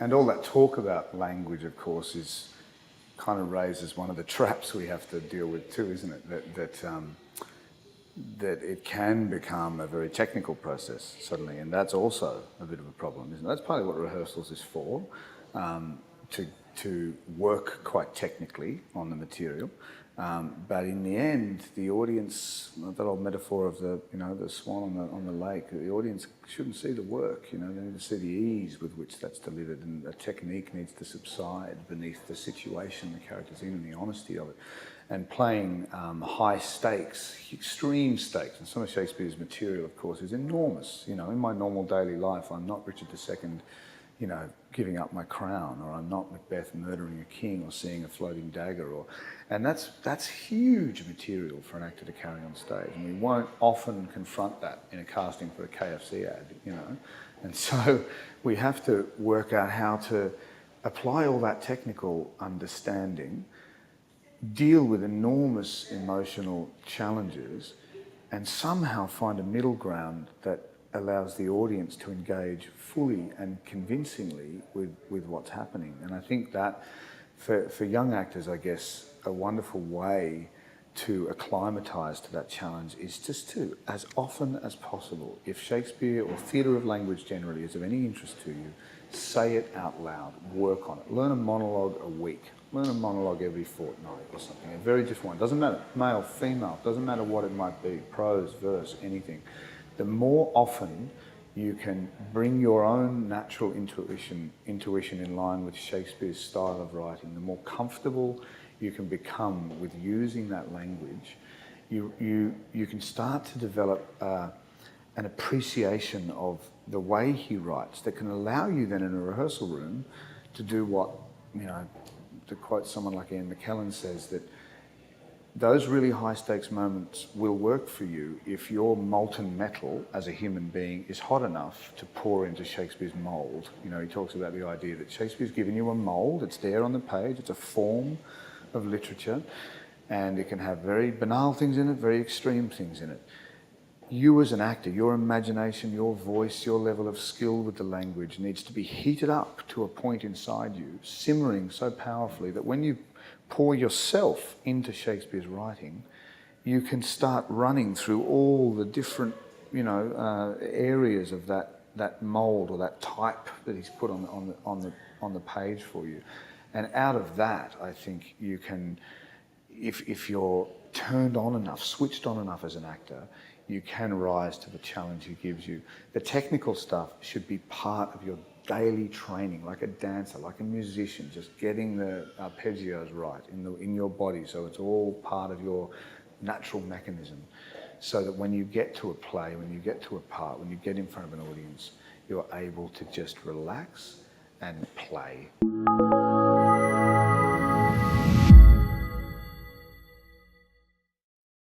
And all that talk about language, of course, is kind of raises one of the traps we have to deal with too, isn't it? That it can become a very technical process suddenly, and that's also a bit of a problem, isn't it? That's partly what rehearsals is for, to work quite technically on the material. But in the end, the audience, that old metaphor of the swan on the lake, the audience shouldn't see the work. They need to see the ease with which that's delivered, and a technique needs to subside beneath the situation the character's in and the honesty of it. And playing high stakes, extreme stakes, and some of Shakespeare's material, of course, is enormous. In my normal daily life, I'm not Richard II, giving up my crown, or I'm not Macbeth murdering a king or seeing a floating dagger, and that's huge material for an actor to carry on stage, and we won't often confront that in a casting for a KFC ad, and so we have to work out how to apply all that technical understanding, deal with enormous emotional challenges, and somehow find a middle ground that allows the audience to engage fully and convincingly with what's happening. And I think that for young actors, I guess, a wonderful way to acclimatise to that challenge is just to, as often as possible, if Shakespeare or theatre of language generally is of any interest to you, say it out loud, work on it. Learn a monologue a week. Learn a monologue every fortnight or something, a very different one. Doesn't matter, male, female, doesn't matter what it might be, prose, verse, anything. The more often you can bring your own natural intuition in line with Shakespeare's style of writing, the more comfortable you can become with using that language, you can start to develop an appreciation of the way he writes that can allow you then in a rehearsal room to do what, to quote someone like Ian McKellen says, that those really high stakes moments will work for you if your molten metal as a human being is hot enough to pour into Shakespeare's mould. He talks about the idea that Shakespeare's given you a mould, it's there on the page, it's a form of literature, and it can have very banal things in it, very extreme things in it. You as an actor, your imagination, your voice, your level of skill with the language needs to be heated up to a point inside you, simmering so powerfully that when you pour yourself into Shakespeare's writing, you can start running through all the different, areas of that mould or that type that he's put on the page for you. And out of that, I think you can, if you're turned on enough, switched on enough as an actor, you can rise to the challenge he gives you. The technical stuff should be part of your daily training, like a dancer, like a musician, just getting the arpeggios right in your body, so it's all part of your natural mechanism, so that when you get to a play, when you get to a part, when you get in front of an audience, you're able to just relax and play.